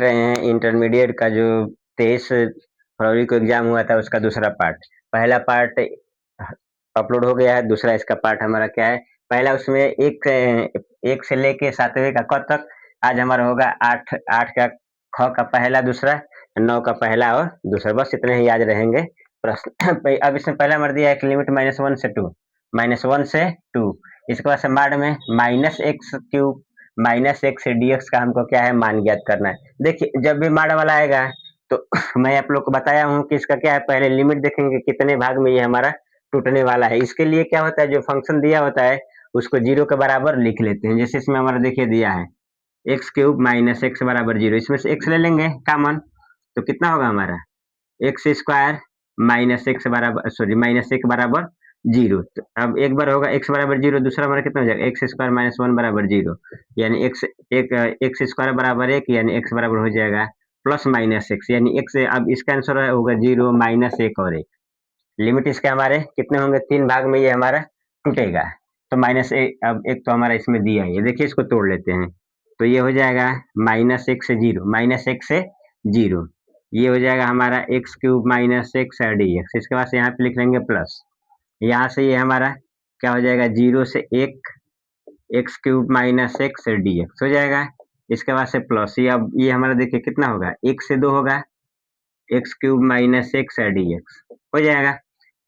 Intermediate का जो 23 फरवरी को एग्जाम हुआ था उसका दूसरा पार्ट। पहला पार्ट अपलोड हो गया है, दूसरा इसका पार्ट हमारा क्या है, पहला उसमें एक से लेके 7वें का क तक। आज हमारा होगा 8 का ख का पहला दूसरा, 9 का पहला और दूसरा, बस इतने ही याद रहेंगे प्रश्न। अब इसमें पहला हमारा दिया है कि लिमिट -1 से 2, -1 से 2। इसके बाद से माड में -x³ -x से dx का हमको क्या है, मान ज्ञात करना है। देखिए जब भी माड वाला आएगा तो मैं आप लोग को बताया हूँ कि इसका क्या है, पहले लिमिट देखेंगे कितने भाग में ये हमारा टूटने वाला है। इसके लिए क्या होता है, जो फंक्शन दिया होता है उसको 0 के बराबर लिख लेते हैं। जैसे इसमें हमारा देखिए दिया है x³ -x बराबर 0, इसमें से x ले लेंगे कॉमन तो कितना होगा हमारा x² -x बराबर -1 बराबर 0। तो अब एक बार होगा x बराबर 0, दूसरा हमारा कितना हो जाएगा x² -1 बराबर 0, यानी x² बराबर 1, यानी x बराबर हो जाएगा +-x, यानी x। अब इसका आंसर होगा 0 -1 और 1। लिमिट इसके हमारे कितने होंगे, 3 भाग में ये हमारा टूटेगा। तो -1, अब एक तो हमारा इसमें दिया है, देखिए इसको तोड़ लेते हैं तो ये हो जाएगा -1 से 0, -1 से 0, ये हो जाएगा हमारा x³ -x dx। इसके बाद से यहाँ पे लिख लेंगे प्लस, यहाँ से ये हमारा क्या हो जाएगा 0 से 1 x³ -x dx हो जाएगा। इसके बाद से प्लस, ये अब ये हमारा देखिए कितना होगा, 1 से 2 होगा x³ -x dx हो जाएगा।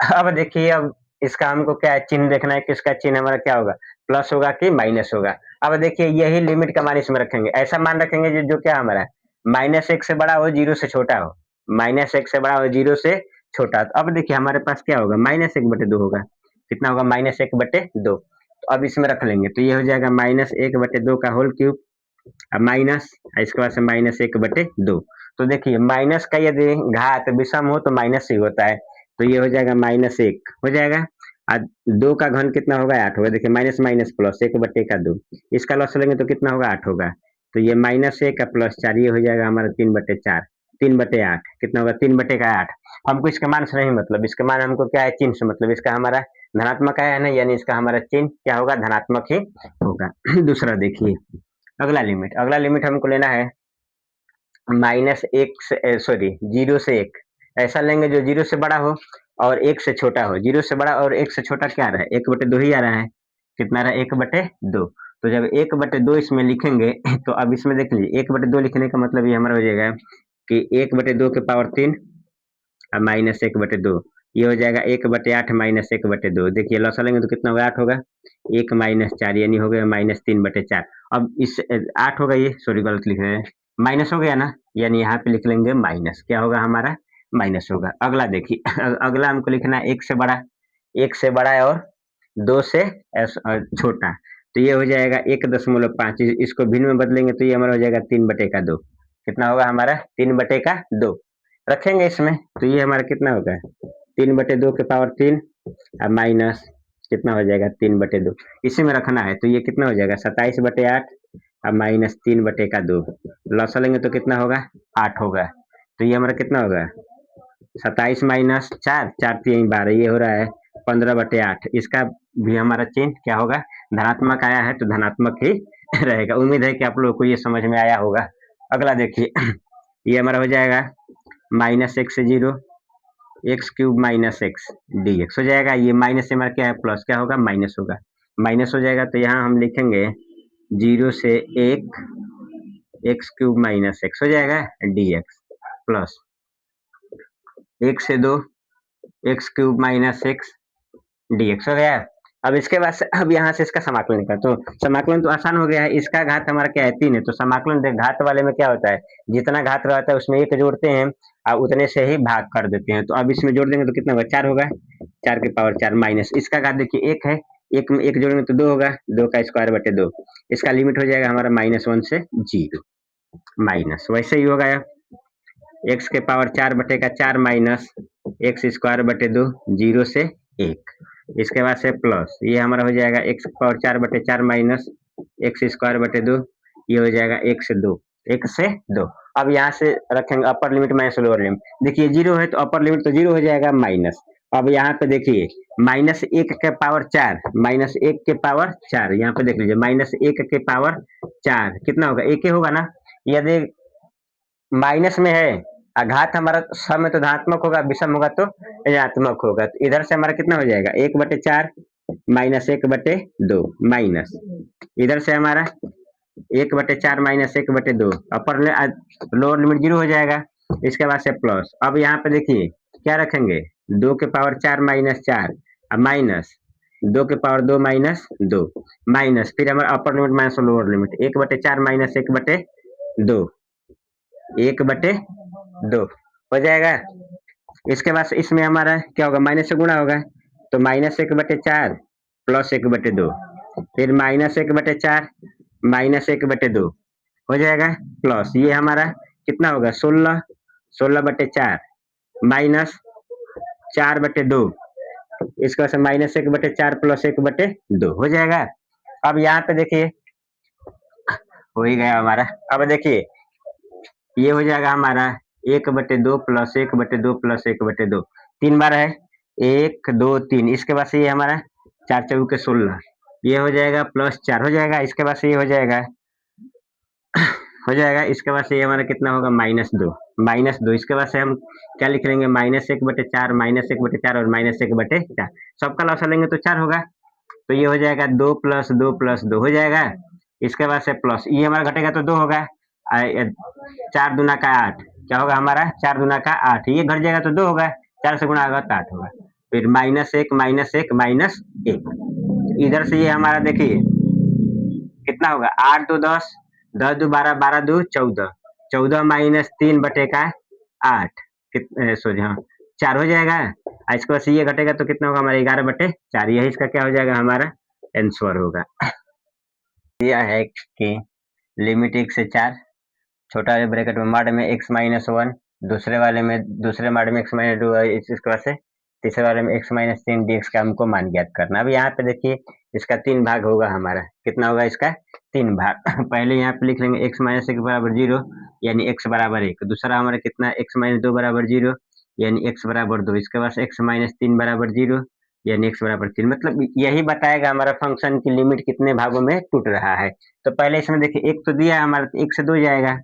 अब देखिए अब इसका हमको क्या है, चिन्ह देखना है कि इसका चिन्ह हमारा क्या होगा, प्लस होगा कि माइनस होगा। अब देखिए यही लिमिट का मान इसमें रखेंगे, ऐसा मान रखेंगे जो क्या हमारा -1 से बड़ा हो, 0 से छोटा हो, -1 से बड़ा हो, 0 से छोटा। तो अब देखिए हमारे पास क्या होगा, -1/2 होगा। कितना होगा, -1/2। तो अब इसमें रख लेंगे तो ये हो जाएगा -1/2 का होल क्यूब, अब माइनस, इसके बाद से -1/2। तो देखिए माइनस का यदि घात विषम हो तो माइनस ही होता है, तो ये हो जाएगा -1 हो जाएगा। 2 का घन कितना होगा, 8 होगा। देखिए माइनस माइनस प्लस, 1/2, इसका लॉस लेंगे तो कितना होगा, 8 होगा। तो ये -1 प्लस 4, ये हो जाएगा हमारा 3/4, 3/8 कितना होगा, 3/8। हमको इसका मान से नहीं मतलब, इसका मान हमको क्या है, चिन्ह से मतलब। इसका हमारा धनात्मक है ना, यानी इसका हमारा चिन्ह क्या होगा, धनात्मक ही होगा। दूसरा देखिए अगला लिमिट हमको लेना है -1 से 0 से 1, ऐसा लेंगे जो 0 से बड़ा हो और 1 से छोटा हो। 0 से बड़ा और 1 से छोटा क्या आ रहा है, 1/2 ही आ रहा है। कितना आ रहा है, 1/2। तो जब 1/2 इसमें लिखेंगे तो अब इसमें देख लीजिए 1/2 लिखने का मतलब ये हमारा हो जाएगा कि 1/2 के पावर 3 और -1/2, ये हो जाएगा 1/8 -1/2। देखिए लॉस लेंगे तो कितना होगा, 8 होगा। 1 -4 यानी हो गया -3/4। अब इस 8 होगा, ये सॉरी गलत लिख रहे हैं, माइनस हो गया ना, यानी यहाँ पे लिख लेंगे माइनस, क्या होगा हमारा, माइनस होगा। अगला देखिए अगला हमको लिखना है 1 से बड़ा, 1 से बड़ा है और 2 से छोटा। तो ये हो जाएगा 1.5, इसको भिन्न में बदलेंगे तो ये हमारा हो जाएगा 3/2। कितना होगा हमारा, 3/2 रखेंगे इसमें तो ये हमारा कितना होगा, 3/2 के पावर 3 और माइनस कितना हो जाएगा, 3/2 इसी में रखना है। तो ये कितना हो जाएगा, 27/8 और -3/2। लॉस लेंगे तो कितना होगा, 8 होगा। तो ये हमारा कितना होगा, 27 माइनस 4, 4×3 12, ये हो रहा है 15/8। इसका भी हमारा चिन्ह क्या होगा, धनात्मक आया है तो धनात्मक ही रहेगा। उम्मीद है कि आप लोगों को ये समझ में आया होगा। अगला देखिए ये हमारा हो जाएगा -1 से 0, x³ -x dx हो जाएगा। ये माइनस से हमारा क्या है, प्लस क्या होगा, माइनस होगा, माइनस हो जाएगा। तो यहाँ हम लिखेंगे 0 से 1 x³ -x हो जाएगा dx, प्लस 1 से 2 x³ -x dx हो गया। अब इसके बाद से अब यहाँ से इसका समाकलन का, तो समाकलन तो आसान हो गया है। इसका घात हमारा क्या है, 3 है, तो समाकलन घात वाले में क्या होता है, जितना घात रहता है उसमें 1 जोड़ते हैं और उतने से ही भाग कर देते हैं। तो अब इसमें जोड़ देंगे तो कितना होगा, 4 होगा, 4 के पावर 4 माइनस इसका घात देखिए 1 है, 1 में 1 जोड़ेंगे तो 2 होगा, 2 का स्क्वायर/2। इसका लिमिट हो जाएगा हमारा -1 से 0 माइनस, वैसे ही होगा x के पावर 4/4 माइनस x² 0 से 1। इसके बाद से प्लस, ये हमारा हो जाएगा x की पावर 4/4 माइनस x²/2, ये हो जाएगा 1 से 2, 1 से 2। अब यहाँ से रखेंगे upper limit minus lower limit. देखिए 0 है तो अपर लिमिट तो 0 हो जाएगा माइनस। अब यहाँ पे देखिए -1 के पावर 4, -1 के पावर 4, यहाँ पे देख लीजिए -1 के पावर 4 कितना होगा, 1 ही होगा ना। यदि माइनस में है, घात हमारा सम में तो धनात्मक होगा, विषम होगा तो ऋणात्मक होगा। तो इधर से हमारा कितना हो जाएगा, 1/4 माइनस 1/2 माइनस, इधर से हमारा 1/4 माइनस 1/2, अपर लोअर लिमिट 0 हो जाएगा। इसके बाद से प्लस, अब यहाँ पे देखिए क्या रखेंगे, 2 के पावर 4 माइनस 4 माइनस 2 के पावर 2 माइनस 2 माइनस, फिर हमारा upper limit minus lower limit, 1/4 minus 1/2, 1/2 हो जाएगा। इसके बाद इसमें हमारा क्या होगा, माइनस से गुणा होगा, तो माइनस 1/4 प्लस 1/2, फिर माइनस 1/4 माइनस 1/2 हो जाएगा, प्लस ये हमारा कितना होगा, 16/4 माइनस 4/2, इसका से माइनस 1/4 प्लस 1/2 हो जाएगा। अब यहाँ पे देखिए हो ही गया हमारा। अब देखिए ये हो जाएगा हमारा 1/2 प्लस 1/2 प्लस 1/2, 3 बार है, 1 2 3, इसके बाद से ये हमारा 4 चौके 16, ये हो जाएगा प्लस 4 हो जाएगा, इसके बाद से ये हो जाएगा, इसके बाद से ये हमारा कितना होगा, -2, इसके बाद से हम क्या लिख लेंगे, -1/4 -1/4 और -1/4, सबका लॉस लेंगे तो 4 होगा, तो ये हो जाएगा 2 + 2 + 2 हो जाएगा। इसके बाद से प्लस ये हमारा घटेगा तो 2 होगा, 4 दूना का 8, क्या होगा हमारा 4 दूना का 8, ये घट जाएगा तो 2 होगा, 4 से गुणा होगा तो 8 होगा, फिर -1 -1 -1, इधर से ये हमारा देखिए कितना होगा, 8 2 10, 10 2 12, 12 2 14, 14 माइनस 3/8, सॉरी हाँ 4 हो जाएगा। इसके बाद से ये घटेगा तो कितना होगा हमारा, 11/4, यही इसका क्या हो जाएगा, हमारा आंसर होगा। यह है कि लिमिट 1 से 4, छोटा वाले ब्रैकेट में मॉड में x-1, दूसरे मॉड में x-2, इसके बाद से तीसरे वाले में x-3 dx का हमको मान ज्ञात करना। अब यहाँ पे देखिए इसका 3 भाग होगा हमारा, कितना होगा इसका 3 भाग। पहले यहाँ पे लिख लेंगे x-1 बराबर 0 यानी x बराबर 1, दूसरा हमारा कितना x-2 बराबर 0 यानी x बराबर 2, इसके बाद x-3 बराबर 0 यानी x बराबर 3, मतलब यही बताएगा हमारा फंक्शन की लिमिट कितने भागों में टूट रहा है। तो पहले इसमें देखिए 1 तो दिया है हमारा, 1 से 2 जाएगा,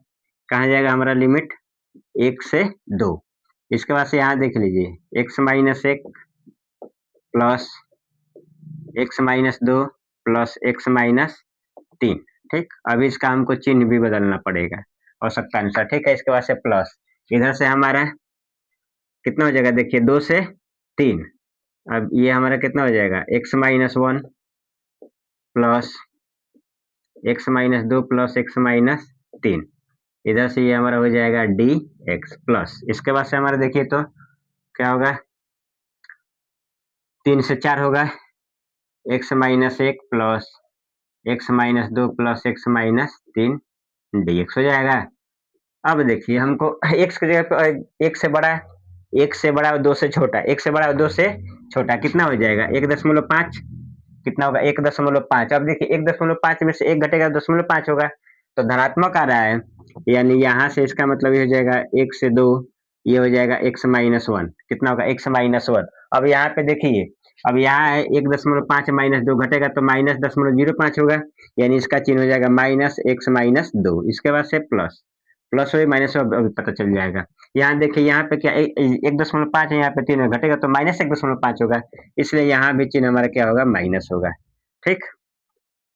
कहाँ जाएगा हमारा लिमिट 1 से 2, इसके बाद से यहाँ देख लीजिए x-1 plus x-2 plus x-3, ठीक। अभी इसका हमको चिन्ह भी बदलना पड़ेगा आवश्यकता अनुसार, ठीक है। इसके बाद से प्लस इधर से हमारा कितना हो जाएगा, देखिए 2 से 3, अब ये हमारा कितना हो जाएगा x-1 plus x-2 plus x-3, इधर से ये हमारा हो जाएगा dx प्लस, इसके बाद से हमारा देखिए तो क्या होगा, 3 से 4 होगा, x-1 plus x-2 plus x-3 dx हो जाएगा। अब देखिए हमको x की जगह पे 1 से बड़ा, 1 से बड़ा और 2 से छोटा, 1 से बड़ा और 2 से छोटा कितना हो जाएगा 1.5, कितना होगा 1.5। अब देखिए 1.5 में से 1 घटेगा 0.5 होगा, तो धनात्मक आ रहा है, यानी यहाँ से इसका मतलब ये हो जाएगा 1 से 2, ये हो जाएगा x-1, कितना होगा x-1। अब यहाँ पे देखिए, अब यहाँ है 1.5 माइनस 2 घटेगा तो -0.05 होगा, यानी इसका चिन्ह हो जाएगा -x-2, इसके बाद से प्लस प्लस हो माइनस हो अभी पता चल जाएगा। यहाँ देखिए यहाँ पे क्या 1.5 है, यहाँ पे 3 घटेगा तो -1.5 होगा, इसलिए यहाँ भी चिन्ह हमारा क्या होगा, माइनस होगा, ठीक।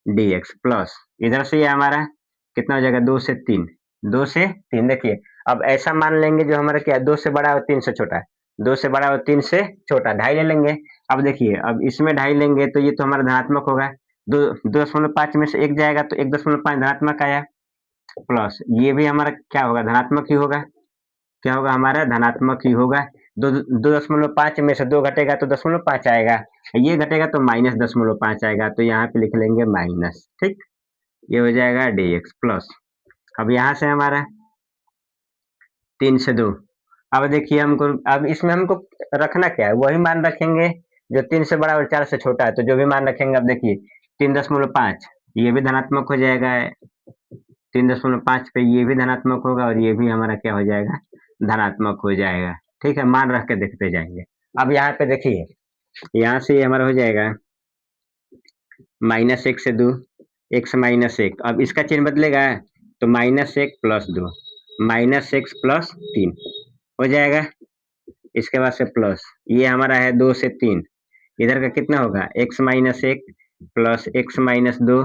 dx प्लस इधर से ये हमारा कितना हो जाएगा 2 से 3, 2 से 3 देखिए, अब ऐसा मान लेंगे जो हमारा क्या 2 से बड़ा और 3 से छोटा है, 2 से बड़ा और 3 से छोटा, 2.5 ले लेंगे। अब देखिए अब इसमें 2.5 लेंगे तो ये तो हमारा धनात्मक होगा, 2.5 में से 1 जाएगा तो 1.5 धनात्मक आया, प्लस ये भी हमारा क्या होगा, धनात्मक ही होगा, क्या होगा हमारा धनात्मक ही होगा। 2.5 में से 2 घटेगा तो 0.5 आएगा, ये घटेगा तो -0.5 आएगा, तो यहाँ पे लिख लेंगे माइनस, ठीक। ये हो जाएगा dx प्लस, अब यहाँ से हमारा 3 से 2, अब देखिए हमको अब इसमें हमको रखना क्या है, वही मान रखेंगे जो 3 से बड़ा और 4 से छोटा है, तो जो भी मान रखेंगे, अब देखिए 3.5 ये भी धनात्मक हो जाएगा, 3.5 पे ये भी धनात्मक होगा और ये भी हमारा क्या हो जाएगा, धनात्मक हो जाएगा, ठीक है। मान रख के देखते जाएंगे। अब यहाँ पे देखिए यहाँ से ये हमारा हो जाएगा -1 से 2 x-1, अब इसका चिन्ह बदलेगा तो -1 + 2 माइनस एक्स प्लस 3 हो जाएगा। इसके बाद से प्लस ये हमारा है 2 से 3, इधर का कितना होगा x minus 1 plus x minus 2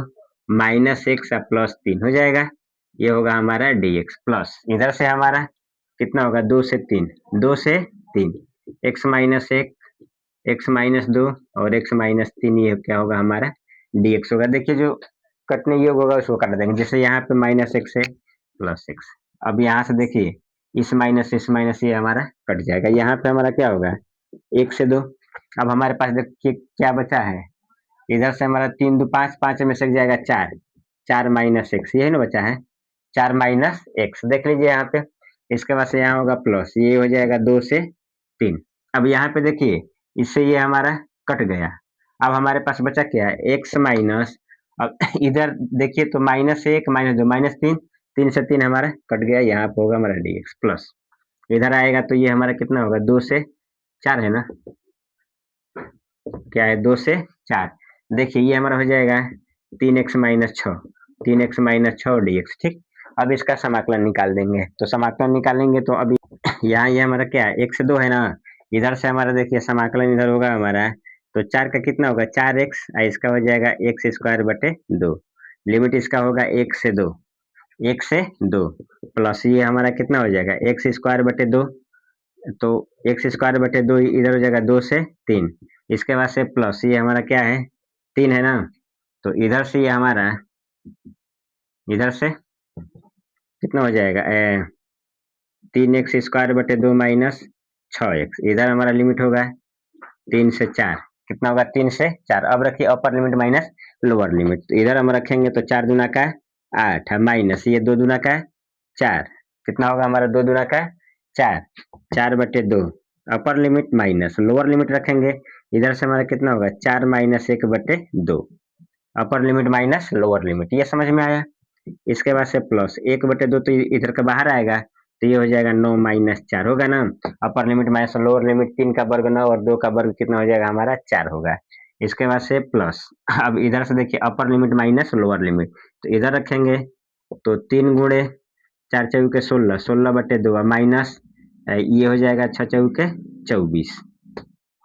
minus x plus 3 हो जाएगा। ये होगा हमारा dx प्लस इधर से हमारा कितना होगा 2 से 3, 2 से 3 एक्स माइनस 1 एक्स माइनस 2 और एक्स माइनस 3, ये क्या होगा हमारा dx होगा। देखिए जो कटने योग होगा उसको काट देंगे, जैसे यहाँ पे माइनस एक्स है प्लस एक्स। अब यहाँ से देखिए इस माइनस ये हमारा कट जाएगा, यहाँ पे हमारा क्या होगा 1 से 2। अब हमारे पास देखिए क्या बचा है, इधर से हमारा 3 2 5, 5 में से जाएगा 4, 4 माइनस एक्स यही ना बचा है, 4 माइनस एक्स देख लीजिए यहाँ पे। इसके बाद से यहाँ होगा प्लस, ये हो जाएगा 2 से 3। अब यहाँ पे देखिए इससे ये हमारा कट गया। अब हमारे पास बचा क्या है एक्स माइनस, अब इधर देखिए तो माइनस 1 माइनस 2 माइनस 3, 3 से 3 हमारा कट गया, यहाँ पे होगा हमारा dx प्लस इधर आएगा तो ये हमारा कितना होगा 2 से 4 है ना, क्या है 2 से 4। देखिए ये हमारा हो जाएगा 3x minus 6, 3x minus 6 dx। ठीक, अब इसका समाकलन निकाल देंगे, तो समाकलन निकालेंगे तो अभी यहाँ ये हमारा क्या है 1 से 2 है ना, इधर से हमारा देखिए समाकलन इधर होगा हमारा, तो 4 का कितना होगा 4x, इसका हो जाएगा एक्स स्क्वायर बटे 2, लिमिट इसका होगा 1 से 2, 1 से 2 प्लस ये हमारा कितना हो जाएगा एक्स स्क्वायर बटे 2, तो एक्स स्क्वायर बटे 2 इधर हो जाएगा 2 से 3। इसके बाद से प्लस ये हमारा क्या है 3 है ना, तो इधर से ये हमारा इधर से कितना हो जाएगा 3x स्क्वायर बटे 2 माइनस 6x, इधर हमारा लिमिट होगा 3 से 4, कितना होगा 3 से 4। अब रखिए upper limit minus lower limit, तो इधर हम रखेंगे तो 4 दूना का 8 माइनस ये 2 दूना का 4, कितना होगा हमारा 2 दूना का 4, 4 बटे 2 upper limit minus lower limit रखेंगे, इधर से हमारा कितना होगा 4 माइनस 1 बटे 2, upper limit minus lower limit, ये समझ में आया। इसके बाद से प्लस 1 बटे 2 तो इधर का बाहर आएगा, तो ये हो जाएगा 9 माइनस 4 होगा ना, upper limit minus lower limit 3 का वर्ग 9 और 2 का वर्ग कितना हो जाएगा हमारा 4 होगा। इसके बाद से प्लस, अब इधर से देखिए upper limit minus lower limit, तो इधर रखेंगे तो 3 गुणे 4 चौके 16, 16 बटे 2 माइनस ये हो जाएगा 6 चौके 24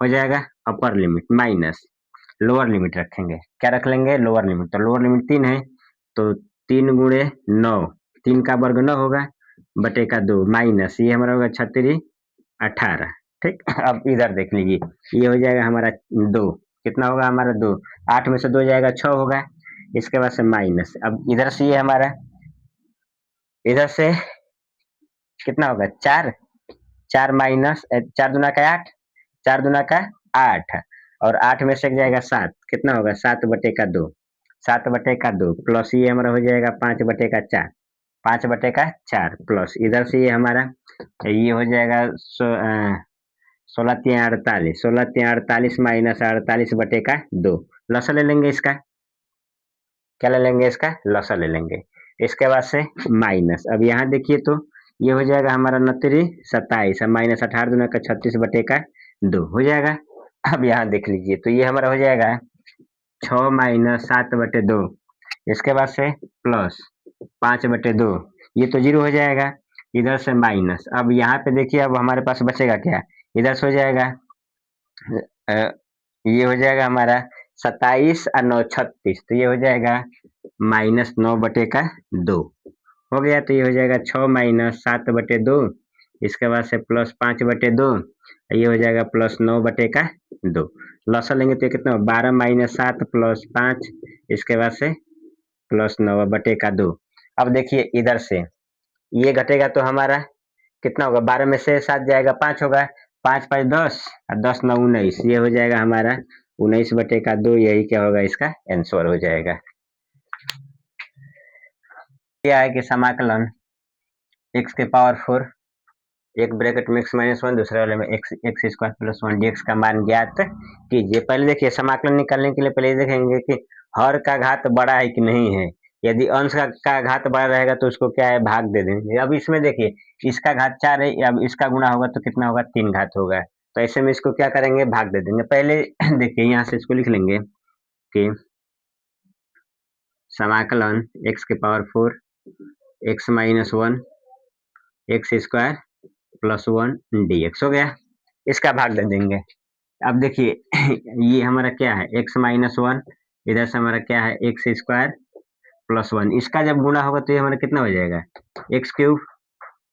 हो जाएगा upper limit minus lower limit रखेंगे, क्या रख लेंगे लोअर लिमिट, तो लोअर लिमिट 3 है तो 3 गुणे 9, 3 का वर्ग 9 होगा बटे का 2 माइनस ये हमारा होगा 36 18। ठीक, अब इधर देख लीजिए ये हो जाएगा हमारा 2, कितना होगा हमारा 2, 8 में से 2 जाएगा 6 होगा। इसके बाद से माइनस, अब इधर से ये हमारा इधर से कितना होगा 4, 4 माइनस 4 दूना का 8, 4 दूना का 8 और 8 में से जाएगा 7, कितना होगा 7 बटे का 2, 7 बटे का 2 प्लस ये हमारा हो जाएगा 5 बटे का 4, 5 बटे का 4 प्लस इधर से ये हमारा ये हो जाएगा 16 3 48, 16 3 48 माइनस 48 बटे का 2, लसा ले लेंगे इसका, क्या ले लेंगे इसका लसा ले लेंगे। इसके बाद से माइनस, अब यहाँ देखिए तो ये हो जाएगा हमारा 29 27 माइनस 18 दूना का 36 बटे का 2 हो जाएगा। अब यहाँ देख लीजिए तो ये हमारा हो जाएगा 6 माइनस 7 बटे 2, इसके बाद से प्लस 5 बटे 2, ये तो जीरो हो जाएगा, इधर से माइनस। अब यहाँ पे देखिए अब हमारे पास बचेगा क्या, इधर से हो जाएगा ये हो जाएगा हमारा 27 और 9 36, तो ये हो जाएगा माइनस 9 बटे का 2 हो गया, तो ये हो जाएगा 6 माइनस 7 बटे 2, इसके बाद से प्लस 5 बटे 2, ये हो जाएगा प्लस 9 बटे का 2, लसा लेंगे तो कितना 12 माइनस 7 प्लस 5, इसके बाद से प्लस 9 बटे का 2। अब देखिए इधर से ये घटेगा तो हमारा कितना होगा, 12 में से 7 जाएगा 5 होगा, 5 5 10 और 10 9 19, ये हो जाएगा हमारा 19 बटे का 2, यही क्या होगा इसका आंसर हो जाएगा। क्या है कि समाकलन x के पावर 4 एक ब्रैकेट में x माइनस 1 दूसरे वाले में x स्क्वायर प्लस 1 dx का मान ज्ञात कीजिए। पहले देखिए समाकलन निकालने के लिए पहले देखेंगे कि हर का घात बड़ा है कि नहीं है, यदि अंश का घात बड़ा रहेगा तो उसको क्या है भाग दे देंगे। अब इसमें देखिए इसका घात 4 है, अब इसका गुणा होगा तो कितना होगा 3 घात होगा, तो ऐसे में इसको क्या करेंगे भाग दे देंगे। पहले देखिए यहाँ से इसको लिख लेंगे कि समाकलन x के power 4 x minus 1 x square plus 1 dx हो गया। इसका भाग दे देंगे। अब देखिए ये हमारा क्या है, एक्स माइनस वन, इधर से हमारा क्या है, एक्स स्क्वायर प्लस वन। इसका जब गुणा होगा तो ये हमारा कितना हो जाएगा, एक्स क्यूब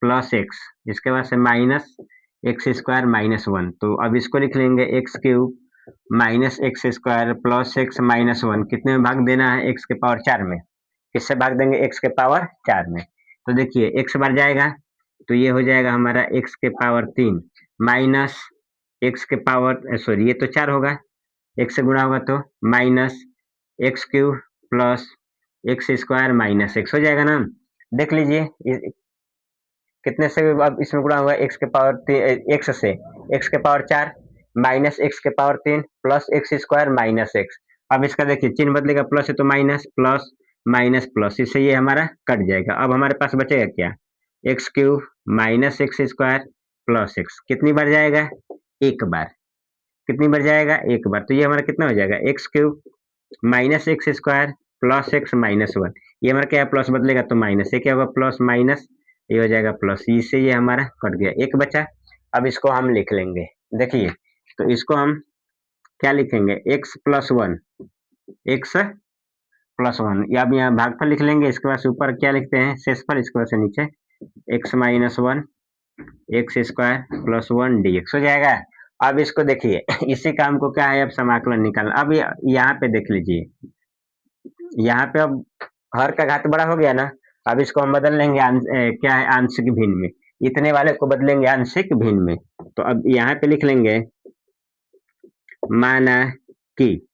प्लस एक्स, इसके बाद से minus x square minus one. तो अब इसको लिख लेंगे x cube minus x square plus x minus one. कितने में भाग देना है, एक्स के पावर 4 में। किससे भाग देंगे, एक्स के पावर 4 में। तो देखिए एक्स बार जाएगा तो ये हो जाएगा हमारा एक्स के पावर 3 माइनस एक्स के पावर, सॉरी ये तो 4 होगा, एक्स से गुणा होगा तो minus x cube plus x square minus x हो जाएगा ना। देख लीजिए कितने से अब इसमें गुणा हुआ, एक्स के पावर एक्स से, एक्स के पावर 4 माइनस एक्स के power 3 plus x square minus x. अब इसका देखिए चिन्ह बदलेगा, प्लस है तो माइनस, प्लस माइनस प्लस, इससे ये हमारा कट जाएगा। अब हमारे पास बचेगा क्या, x cube minus x square plus x. कितनी बार जाएगा, एक बार। कितनी बार जाएगा, एक बार। तो ये हमारा कितना हो जाएगा, x cube minus x square plus x minus one. ये हमारा क्या है, प्लस बदलेगा तो माइनस, ये क्या होगा प्लस माइनस, ये हो जाएगा प्लस, इससे ये हमारा कट गया, एक बचा। अब इसको हम लिख लेंगे, देखिए तो इसको हम क्या लिखेंगे, x plus one, x plus one, या अब यहाँ भागफल लिख लेंगे। इसके बाद से ऊपर क्या लिखते हैं, शेषफल, इसके बाद से नीचे x minus one x square plus 1 dx हो जाएगा। अब इसको देखिए इसी काम को क्या है, अब समाकलन निकालना। अब यहाँ पे देख लीजिए, यहाँ पे अब हर का घात बड़ा हो गया ना। अब इसको हम बदल लेंगे क्या है, आंशिक भिन्न में। इतने वाले को बदलेंगे आंशिक भिन्न में। तो अब यहाँ पे लिख लेंगे माना कि,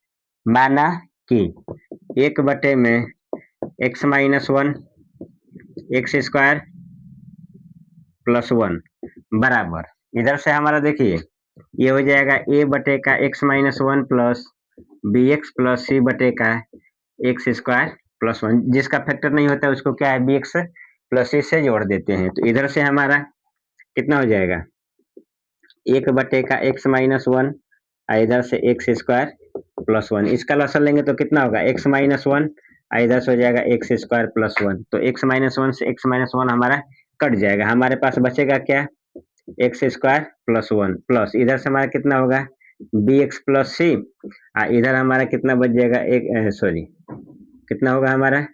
माना कि एक बटे में x minus one x square plus one बराबर, इधर से हमारा देखिए ये हो जाएगा ए बटे का X minus one plus B X plus C बटे का एक्स स्क्वायर प्लस वन। जिसका फैक्टर नहीं होता है उसको क्या है, बी एक्स प्लस सी से जोड़ देते हैं। तो इधर से हमारा कितना हो जाएगा, एक बटे का एक्स माइनस वन, इधर से एक्स स्क्वायर प्लस वन। इसका लसन लेंगे तो कितना होगा, एक्स माइनस वन, इधर से हो जाएगा एक्स स्क्वायर प्लस वन। तो एक्स माइनस वन से एक्स माइनस वन हमारा कट जाएगा। हमारे पास बचेगा क्या, x square plus one plus इधर से हमारा कितना होगा, बी एक्स प्लस सी, इधर हमारा कितना बच जाएगा, एक सॉरी कितना होगा हमारा,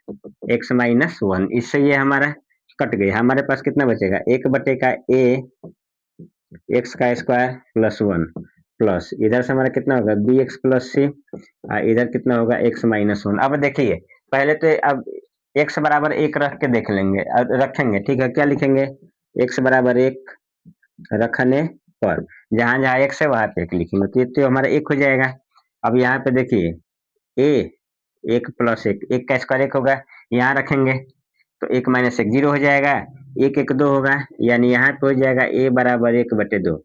एक्स माइनस वन। इससे ये हमारा कट गया। हमारे पास कितना बचेगा, एक बटे का ए एक्स का स्क्वायर प्लस वन प्लस इधर से हमारा कितना होगा, बी एक्स प्लस सी, इधर कितना होगा, एक्स माइनस वन। अब देखिए पहले तो अब एक्स बराबर एक रख के देख लेंगे, रखेंगे, ठीक है। क्या लिखेंगे, एक्स बराबर एक रखने पर जहां जहां एक्स है वहां पे एक लिखेंगे, तो ये तो हमारा एक हो जाएगा। अब यहाँ पे देखिए ए एक प्लस एक का स्क्वायर एक होगा, यहाँ रखेंगे तो एक माइनस एक जीरो हो जाएगा, एक एक दो होगा, यानी यहाँ पे हो जाएगा ए बराबर एक बटे दो।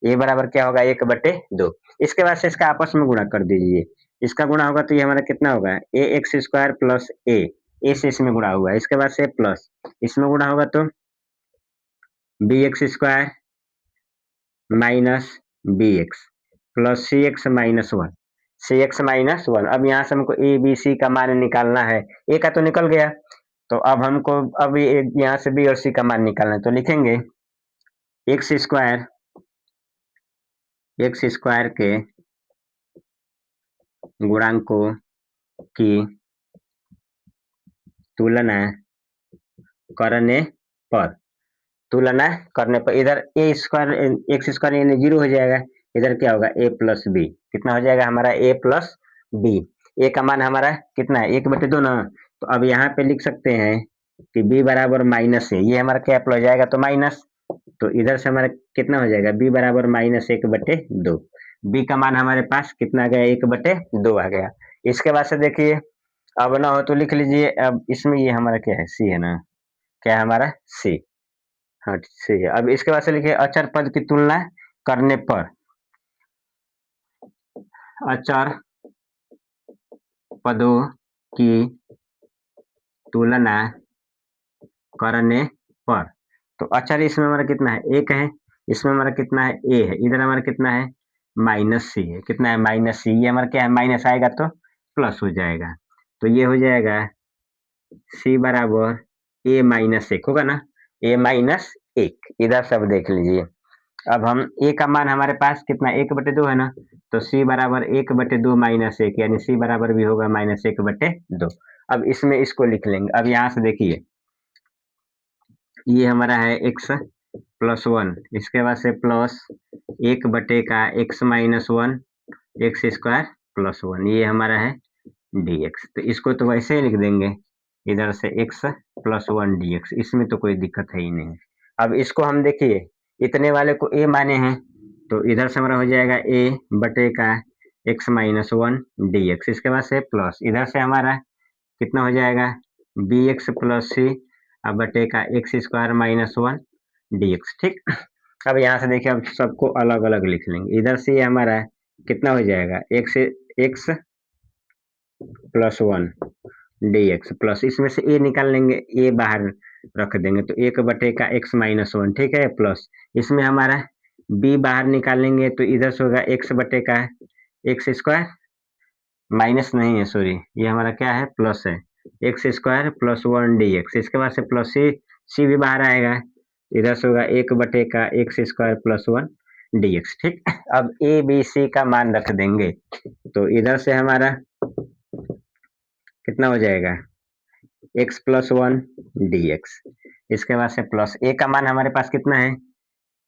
ए बराबर क्या होगा, एक बटे दो। इसके बाद से इसका आपस में गुणा कर दीजिए। इसका गुणा होगा तो ये हमारा कितना होगा, ए एक्स स्क्वायर प्लस ए से इसमें गुणा हुआ है, इसके बाद से प्लस इसमें गुणा होगा तो B X square minus B X plus C X minus one, C X minus one. अब यहाँ से हमको ए बी सी का मान निकालना है। ए का तो निकल गया, तो अब हमको अब यहाँ से बी और सी का मान निकालना है। तो लिखेंगे एक्स स्क्वायर के गुणांकों की तुलना करने पर, तुलना करने पर इधर ए स्क्वायर एक्स स्क्वायर यानी जीरो हो जाएगा, इधर क्या होगा, ए प्लस बी। कितना हो जाएगा हमारा, ए प्लस बी। ए का मान हमारा कितना है, एक बटे दो ना। तो अब यहाँ पे लिख सकते हैं कि बी बराबर माइनस है, ये हमारा क्या हो जाएगा, तो माइनस। तो इधर से हमारा कितना हो जाएगा, बी बराबर माइनस एक बटे दो। बी का मान हमारे पास कितना आ गया, एक बटे दो आ गया। इसके बाद से देखिए अब ना हो तो लिख लीजिए, अब इसमें ये हमारा क्या है, सी है ना, क्या है हमारा सी। हाँ ठीक है। अब इसके बाद से लिखिए अचर पद की तुलना करने पर, अचर पदों की तुलना करने पर। तो अचर इसमें हमारा कितना है, एक है, इसमें हमारा कितना है, ए है, इधर हमारा कितना है, माइनस सी है। कितना है, माइनस सी। ये हमारा क्या है, माइनस आएगा तो प्लस हो जाएगा। तो ये हो जाएगा सी बराबर ए माइनस एक होगा ना, ए माइनस 1, इधर सब देख लीजिए। अब हम ए का मान हमारे पास कितना 1/2 है ना, तो सी बराबर 1/2 माइनस 1, यानी सी बराबर भी होगा -1/2। अब इसमें इसको लिख लेंगे। अब यहाँ से देखिए ये हमारा है x प्लस 1, इसके बाद से plus 1/(x-1) x square plus 1, ये हमारा है dx। तो इसको तो वैसे ही लिख देंगे, इधर से x प्लस 1 dx, इसमें तो कोई दिक्कत है ही नहीं। अब इसको हम देखिए इतने वाले को a माने हैं, तो इधर से हमारा हो जाएगा a/(x-1) dx। इसके बाद से प्लस इधर से हमारा कितना हो जाएगा bx plus c (x square minus 1) dx। ठीक, अब यहाँ से देखिए अब सबको अलग अलग लिख लेंगे। इधर से ये हमारा कितना हो जाएगा x प्लस 1 dx प्लस इसमें से a निकाल लेंगे, a बाहर रख देंगे तो 1/(x-1), ठीक है, प्लस इसमें हमारा b बाहर निकालेंगे तो इधर से होगा x स्क्वायर, माइनस नहीं है सॉरी, ये हमारा क्या है प्लस है, एक्स स्क्वायर प्लस 1 dx। इसके बाद से प्लस सी भी बाहर आएगा, इधर से होगा 1/(x स्क्वायर प्लस 1 dx। ठीक, अब ए बी सी का मान रख देंगे, तो इधर से हमारा कितना हो जाएगा x प्लस 1 dx। इसके बाद से प्लस ए का मान हमारे पास कितना है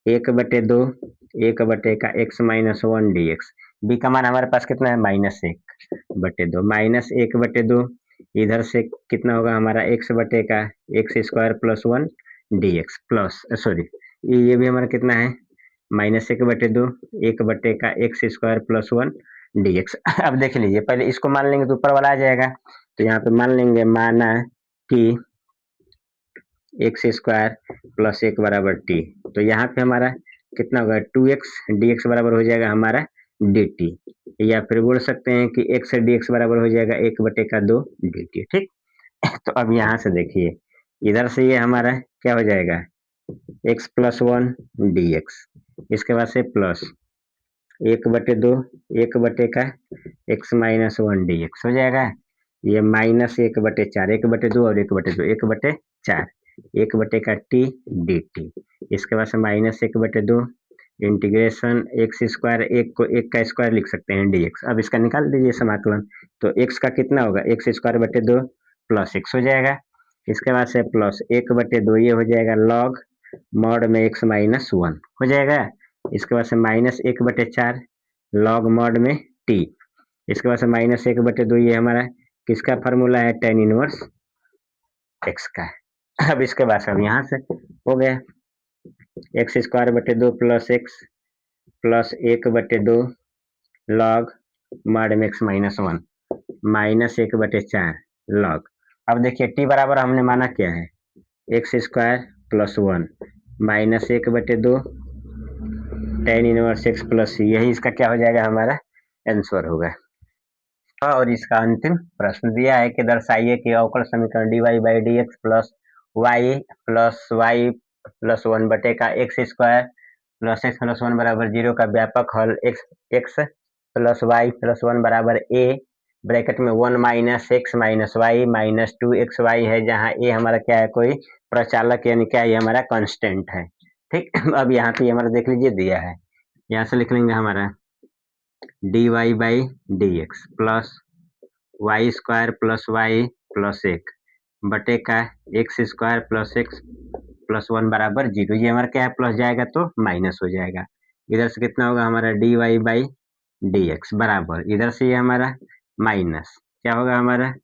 1/2 1/(x-1) dx। बी का मान हमारे पास कितना है -1/2 -1/2, इधर से कितना होगा हमारा x square plus 1 dx plus sorry ये भी हमारा कितना है -1/2 1/(x स्क्वायर प्लस 1 dx। अब देख लीजिए पहले इसको मान लेंगे तो ऊपर वाला आ जाएगा, तो यहाँ पे मान लेंगे माना कि एक्स स्क्वायर प्लस 1 बराबर टी, तो यहाँ पे हमारा कितना होगा 2x dx बराबर हो जाएगा हमारा dt, या फिर बोल सकते हैं कि x dx बराबर हो जाएगा 1/2 dt। ठीक, तो अब यहाँ से देखिए इधर से ये हमारा क्या हो जाएगा x प्लस 1 dx, इसके बाद से प्लस 1/2 1/(x-1) dx हो जाएगा, ये -1/4 1/2 और 1/2 1/4 1/t dt। इसके बाद से -1/2 इंटीग्रेशन एक्स स्क्वायर, एक को एक का स्क्वायर लिख सकते हैं dx। अब इसका निकाल दीजिए समाकलन, तो x का कितना होगा एक्स स्क्वायर बटे 2 प्लस x हो जाएगा। इसके बाद से प्लस 1/2 ये हो जाएगा लॉग मॉड में x माइनस 1 हो जाएगा। इसके बाद से -1/4 लॉग मॉड में t। इसके बाद से -1/2 ये हमारा किसका फार्मूला है tan इनवर्स x का। अब इसके बाद से अब यहाँ से हो गया एक्स स्क्वायर बटे 2 plus x plus 1/2 log mod में x माइनस 1 -1/4 लॉग। अब देखिए t बराबर हमने माना क्या है x square plus 1 -1/2 tan inverse x plus c, यही इसका क्या हो जाएगा हमारा आंसर होगा। और इसका अंतिम प्रश्न दिया है कि दर्शाइए कि अवकल समीकरण dy/dx प्लस y प्लस 1 बटे का x square plus x plus 1 बराबर 0 का व्यापक हल एक्स प्लस वाई प्लस 1 बराबर ए ब्रैकेट में 1 minus x minus y minus 2xy है, जहाँ ए हमारा क्या है कोई प्रचालक यानी क्या ये हमारा कांस्टेंट है। ठीक, अब यहाँ पे हमारा देख लीजिए दिया है, यहाँ से लिख लेंगे हमारा dy/dx plus y square plus y plus 1 बटे का x square plus x plus 1 बराबर 0। ये हमारा क्या है प्लस जाएगा तो माइनस हो जाएगा, इधर से कितना होगा हमारा dy/dx बराबर इधर से ये हमारा माइनस क्या होगा हमारा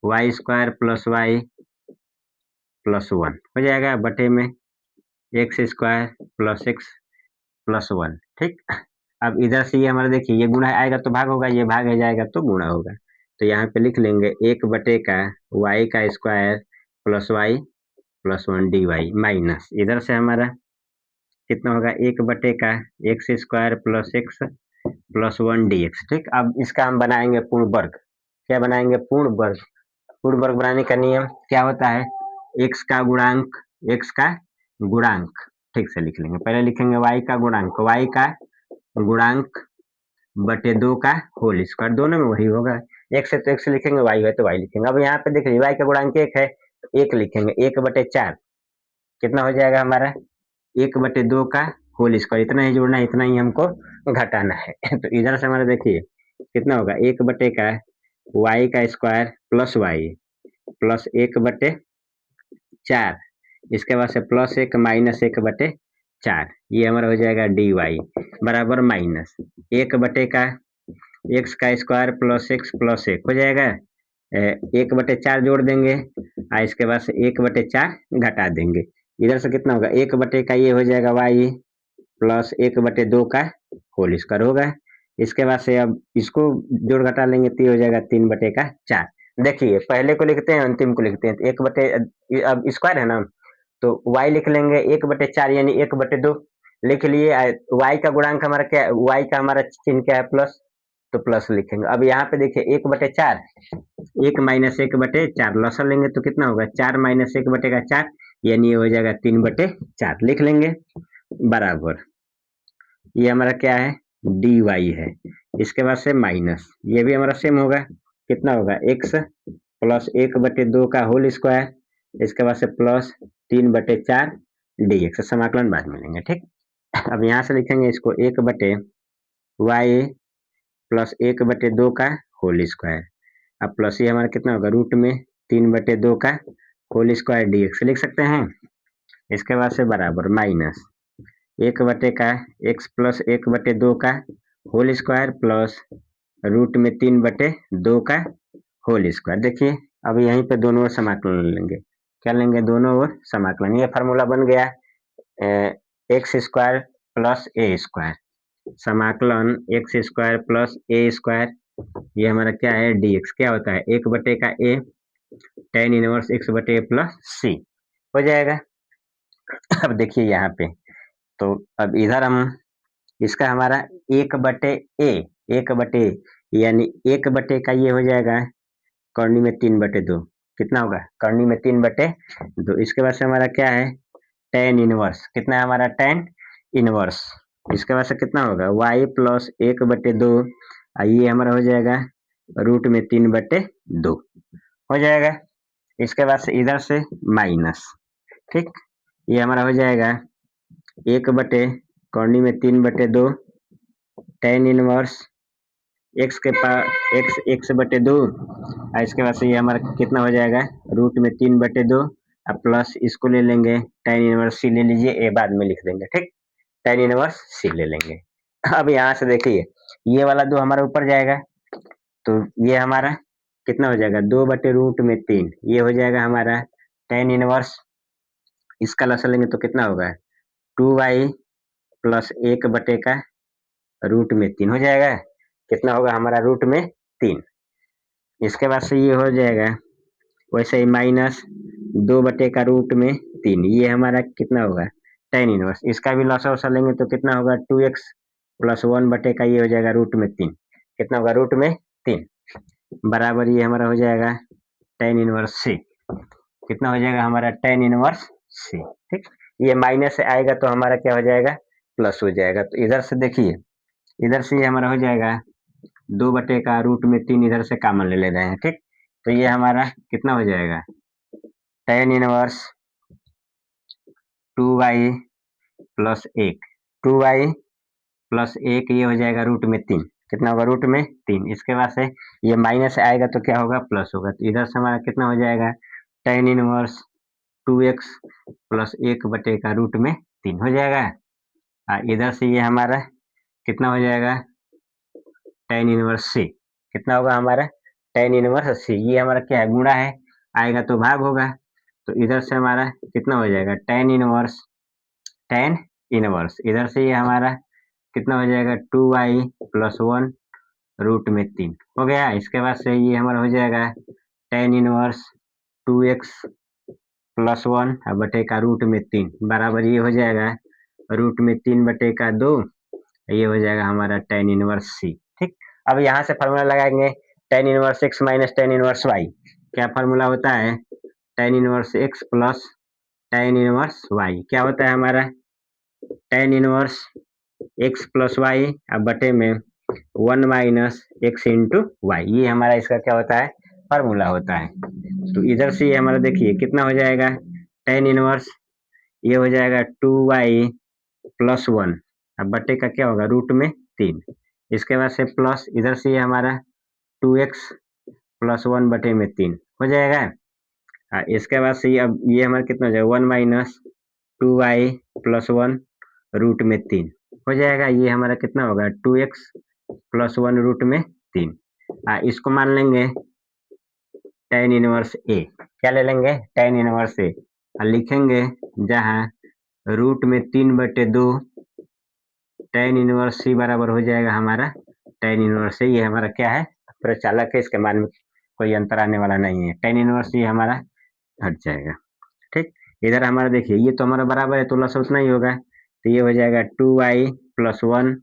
y square plus y plus 1 हो जाएगा बटे में x square plus x plus 1। ठीक, अब इधर से ये हमारा देखिए ये गुणा आएगा तो भाग होगा, ये भाग है जाएगा तो गुणा होगा, तो यहाँ पे लिख लेंगे 1 बटे का वाई का square plus y plus 1 dy minus इधर से हमारा कितना होगा 1 बटे का x square plus x plus 1 dx। ठीक, अब इसका हम बनाएंगे पूर्ण वर्ग। क्या बनाएंगे पूर्ण वर्ग। पूर्ण वर्ग बनाने का नियम क्या होता है एक्स का गुणांक ठीक से लिख लेंगे, पहले लिखेंगे y का गुणांक बटे 2 का होल स्क्वायर, दोनों में वही होगा, x है तो x लिखेंगे, y है तो y लिखेंगे। अब यहाँ पे देखिए y का गुणांक 1 है तो 1 लिखेंगे 1/4 कितना हो जाएगा हमारा 1/2 का होल स्क्वायर, इतना ही जोड़ना है, इतना ही हमको घटाना है। तो इधर से हमारा देखिए कितना होगा, 1 का वाई का स्क्वायर प्लस वाई प्लस 1/4, इसके बाद से प्लस 1 माइनस 1/4, ये हमारा हो जाएगा डी वाई बराबर माइनस 1 का एक्स का स्क्वायर प्लस एक हो जाएगा, 1/4 जोड़ देंगे और इसके बाद से 1/4 घटा देंगे। इधर से कितना होगा, 1 का ये हो जाएगा वाई प्लस 1/2 का होल स्क्वायर होगा। इसके बाद से अब इसको जोड़ घटा लेंगे तो ये हो जाएगा 3/4। देखिए पहले को लिखते हैं, अंतिम को लिखते हैं। तो 1 अब स्क्वायर है ना, तो y लिख लेंगे 1/4 यानी 1/2 लिख लिए। y का गुणांक हमारा क्या है, y का हमारा चिन्ह क्या है, प्लस, तो प्लस लिखेंगे। अब यहाँ पे देखिए 1/4, 1 माइनस 1/4 लसा लेंगे तो कितना होगा, 4 माइनस 1/4 यानी ये हो जाएगा 3/4 लिख लेंगे बराबर, ये हमारा क्या है, डी वाई है। इसके बाद से माइनस, ये भी हमारा सेम होगा, कितना होगा, एक्स प्लस 1/2 का होल स्क्वायर, इसके बाद से प्लस 3/4 डी एक्स, समाकलन बाद में लेंगे, ठीक। अब यहाँ से लिखेंगे इसको 1/y प्लस 1/2 का होल स्क्वायर, अब प्लस ये हमारा कितना होगा, रूट में 3/2 का होल स्क्वायर डी एक्स लिख सकते हैं। इसके बाद से बराबर माइनस 1 का एक्स प्लस 1/2 का होल स्क्वायर प्लस रूट में 3/2 का होल स्क्वायर। देखिए अब यहीं पे दोनों ओर समाकलन लेंगे, क्या लेंगे, दोनों ओर समाकलन। ये फार्मूला बन गया एक्स स्क्वायर प्लस ए स्क्वायर, समाकलन एक्स स्क्वायर प्लस ए स्क्वायर, ये हमारा क्या है, डी एक्स क्या होता है, 1 का ए tan इनवर्स x/a प्लस सी हो जाएगा। अब देखिए यहाँ पे, तो अब इधर हम इसका हमारा 1/a यानी 1 का ये हो जाएगा कर्णी में 3/2, कितना होगा, कर्णी में 3/2। इसके बाद से हमारा क्या है, tan इनवर्स, कितना है हमारा tan इनवर्स, इसके बाद से कितना होगा, y प्लस 1/2, ये हमारा हो जाएगा रूट में 3/2 हो जाएगा। इसके बाद से इधर से माइनस, ठीक, ये हमारा हो जाएगा 1/कर्णी में 3/2 tan इनवर्स एक्स के पास x/2, और इसके बाद से ये हमारा कितना हो जाएगा, रूट में 3/2 और प्लस इसको ले लेंगे tan इनवर्स सी ले लीजिए, ए बाद में लिख देंगे, ठीक, tan इनवर्स सी ले लेंगे। अब यहाँ से देखिए ये वाला 2 हमारा ऊपर जाएगा, तो ये हमारा कितना हो जाएगा, 2/√3, ये हो जाएगा हमारा tan इनवर्स, इसका लसा लेंगे तो कितना होगा, 2y प्लस 1 का रूट में 3 हो जाएगा, कितना होगा हमारा, रूट में 3। इसके बाद से ये हो जाएगा वैसे ही माइनस 2 का रूट में 3, ये हमारा कितना होगा, tan इनवर्स, इसका भी लसा वसा लेंगे तो कितना होगा, 2x प्लस 1 का ये हो जाएगा रूट में 3, कितना होगा, रूट में 3 बराबर, ये हमारा हो जाएगा tan इनवर्स सी, कितना हो जाएगा हमारा, tan इनवर्स सी, ठीक। ये माइनस से आएगा तो हमारा क्या हो जाएगा, प्लस हो जाएगा। तो इधर से देखिए, इधर से ये हमारा हो जाएगा 2 का रूट में 3, इधर से कॉमन ले रहे हैं, ठीक। तो ये हमारा कितना हो जाएगा, tan inverse 2y plus 1, 2y plus 1, ये हो जाएगा रूट में 3, कितना होगा, रूट में 3। इसके बाद से ये माइनस आएगा तो क्या होगा, प्लस होगा। तो इधर से हमारा कितना हो जाएगा, tan इनवर्स 2x प्लस 1 का रूट में 3 हो जाएगा। इधर से ये हमारा कितना हो जाएगा, tan इनवर्स सी, कितना होगा हमारा, tan इनवर्स सी, ये हमारा क्या है, गुणा है, आएगा तो भाग होगा। तो इधर से हमारा कितना हो जाएगा, tan इनवर्स, इधर से ये हमारा कितना हो जाएगा, 2y प्लस 1 रूट में 3 हो गया। इसके बाद से ये हमारा हो जाएगा tan इनवर्स 2x प्लस 1 बटे का रूट में 3 बराबर, ये हो जाएगा रूट में 3/2, ये हो जाएगा हमारा tan इनवर्स सी, ठीक। अब यहाँ से फार्मूला लगाएंगे, tan inverse x minus tan inverse y, क्या फार्मूला होता है, tan inverse x plus tan inverse y, क्या होता है हमारा, tan inverse x plus y अब बटे में 1 माइनस x इंटू वाई, ये हमारा इसका क्या होता है, फार्मूला होता है। तो इधर से ये हमारा देखिए कितना हो जाएगा, tan इनवर्स ये हो जाएगा 2y प्लस 1, अब बटे का क्या होगा रूट में 3। इसके बाद से प्लस इधर से ये हमारा 2x प्लस 1 बटे में 3 हो जाएगा। इसके बाद से अब ये हमारा कितना हो जाएगा 1 माइनस 2y प्लस 1 रूट में 3 हो जाएगा। ये हमारा कितना होगा 2x प्लस 1 रूट में 3। इसको मान लेंगे tan इनवर्स a, क्या ले लेंगे tan इनवर्स a, लिखेंगे जहाँ रूट में 3 बटे 2 tan इनवर्स c बराबर हो जाएगा हमारा tan इनवर्स a। ये हमारा क्या है प्रचालक है, इसके मान में कोई अंतर आने वाला नहीं है। tan इनवर्स ये हमारा हट जाएगा। ठीक, इधर हमारा देखिए ये तो हमारा बराबर है तो लस उतना ही होगा, तो ये हो जाएगा 2y प्लस 1,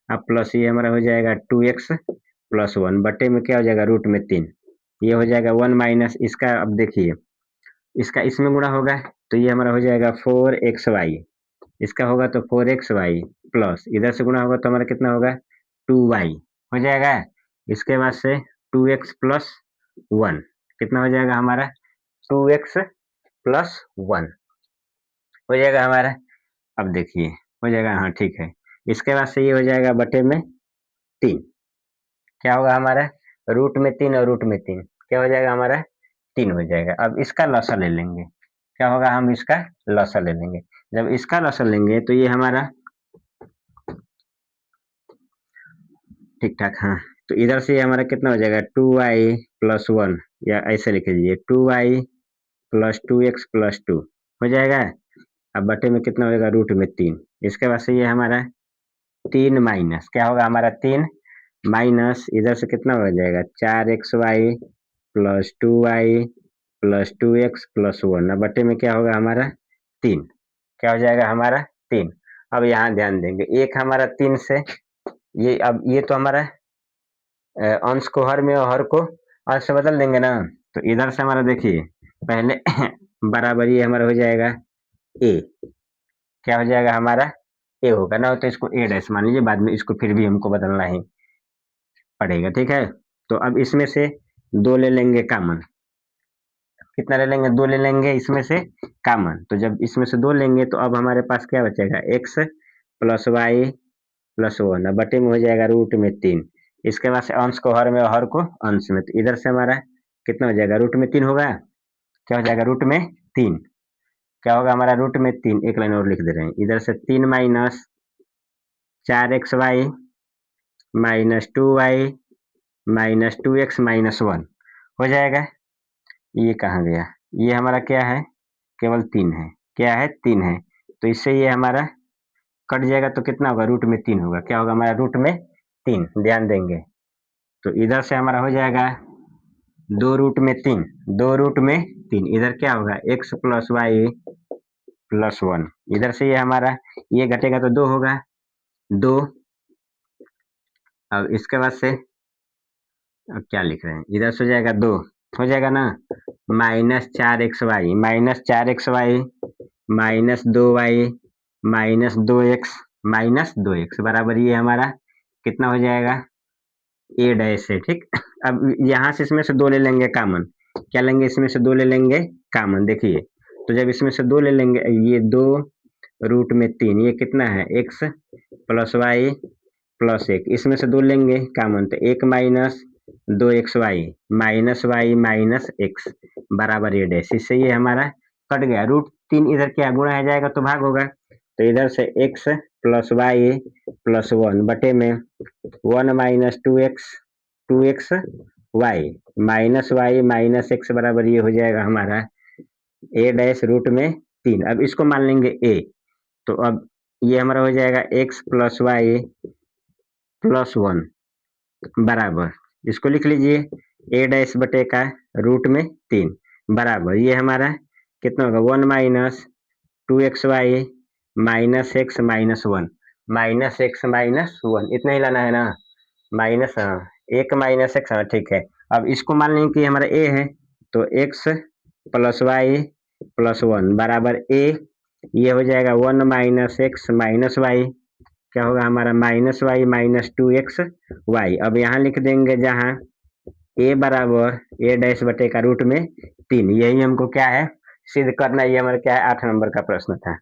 अब प्लस ये हमारा हो जाएगा 2x प्लस 1 बटे में क्या हो जाएगा रूट में 3, ये हो जाएगा 1 माइनस इसका, अब देखिए इसका इसमें गुणा होगा तो ये हमारा हो जाएगा 4xy, इसका होगा तो 4xy प्लस इधर से गुणा होगा तो हमारा कितना होगा 2y हो जाएगा। इसके बाद से 2x प्लस 1 कितना हो जाएगा हमारा 2x प्लस 1 हो जाएगा हमारा। अब देखिए हो जाएगा, हाँ ठीक है। इसके बाद से ये हो जाएगा बटे में 3, क्या होगा हमारा रूट में 3 और रूट में 3 क्या हो जाएगा हमारा 3 हो जाएगा। अब इसका लसा ले लेंगे, क्या होगा हम इसका लसा ले लेंगे। जब इसका लसा लेंगे तो ये हमारा ठीक ठाक, हाँ तो इधर से हमारा कितना हो जाएगा 2y प्लस 1, या ऐसे लिख लीजिए 2y प्लस 2x प्लस 2 हो जाएगा। अब बटे में कितना हो जाएगा रूट में 3। इसके बाद से ये हमारा 3 माइनस क्या होगा हमारा 3 माइनस इधर से कितना हो जाएगा 4xy plus 2y plus 2x plus 1, अब बटे में क्या होगा हमारा 3, क्या हो जाएगा हमारा 3। अब यहाँ ध्यान देंगे एक हमारा 3 से ये, अब ये तो हमारा अंश को हर में और हर को अंश से बदल देंगे ना, तो इधर से हमारा देखिए पहले बराबर ये हमारा हो जाएगा a, क्या हो जाएगा हमारा a होगा ना, तो इसको a डैश मान लीजिए, बाद में इसको फिर भी हमको बदलना ही पड़ेगा। ठीक है, तो अब इसमें से 2 ले लेंगे कामन, कितना ले लेंगे 2 ले लेंगे इसमें से कामन, तो जब इसमें से 2 लेंगे तो अब हमारे पास क्या बचेगा x प्लस वाई प्लस 1 बटे में हो जाएगा रूट में 3। इसके बाद से अंश को हर में और हर को अंश में, तो इधर से हमारा कितना हो जाएगा रूट में 3 होगा, क्या हो जाएगा रूट में 3, क्या होगा हमारा रूट में 3, एक लाइन और लिख दे रहे हैं इधर से 3 minus 4xy minus 2y minus 2x minus 1 हो जाएगा। ये कहाँ गया, ये हमारा क्या है केवल 3 है, क्या है 3 है, तो इससे ये हमारा कट जाएगा तो कितना होगा रूट में 3 होगा, क्या होगा हमारा रूट में 3, ध्यान देंगे। तो इधर से हमारा हो जाएगा 2 रूट में 3, 2 रूट में 3, इधर क्या होगा x प्लस वाई प्लस 1, इधर से ये हमारा ये घटेगा तो 2 होगा 2। अब इसके बाद से अब क्या लिख रहे हैं इधर से हो जाएगा 2 हो जाएगा ना, minus 4xy minus 2y minus 2x बराबर ये हमारा कितना हो जाएगा a डैश है। ठीक, अब यहाँ से इसमें से 2 ले लेंगे कामन, क्या लेंगे इसमें से 2 ले लेंगे कामन, देखिए तो जब इसमें से 2 ले लेंगे ये 2 रूट में 3 ये कितना है x प्लस वाई प्लस 1, इसमें से 2 लेंगे कामन तो 1 माइनस 2xy माइनस x बराबर ये डैश, इससे ये हमारा कट गया रूट 3, इधर क्या गुणा है जाएगा तो भाग होगा, तो इधर से x प्लस वाई प्लस 1 बटे में 1 minus 2x Y minus x बराबर ये हो जाएगा हमारा a डैश रूट में 3। अब इसको मान लेंगे a, तो अब ये हमारा हो जाएगा x प्लस वाई प्लस 1 बराबर, इसको लिख लीजिए a डैश बटे का रूट में 3 बराबर ये हमारा कितना होगा 1 minus 2xy minus x minus 1 इतना ही लाना है ना, माइनस, हाँ 1 माइनस x, हाँ ठीक है। अब इसको मान लेंगे कि हमारा a है तो x प्लस वाई प्लस 1 बराबर a, ये हो जाएगा 1 माइनस x माइनस वाई, क्या होगा हमारा माइनस वाई माइनस 2xy। अब यहाँ लिख देंगे जहाँ a बराबर a डैश बटे का रूट में 3, यही हमको क्या है सिद्ध करना, ये हमारा क्या है 8 नंबर का प्रश्न था।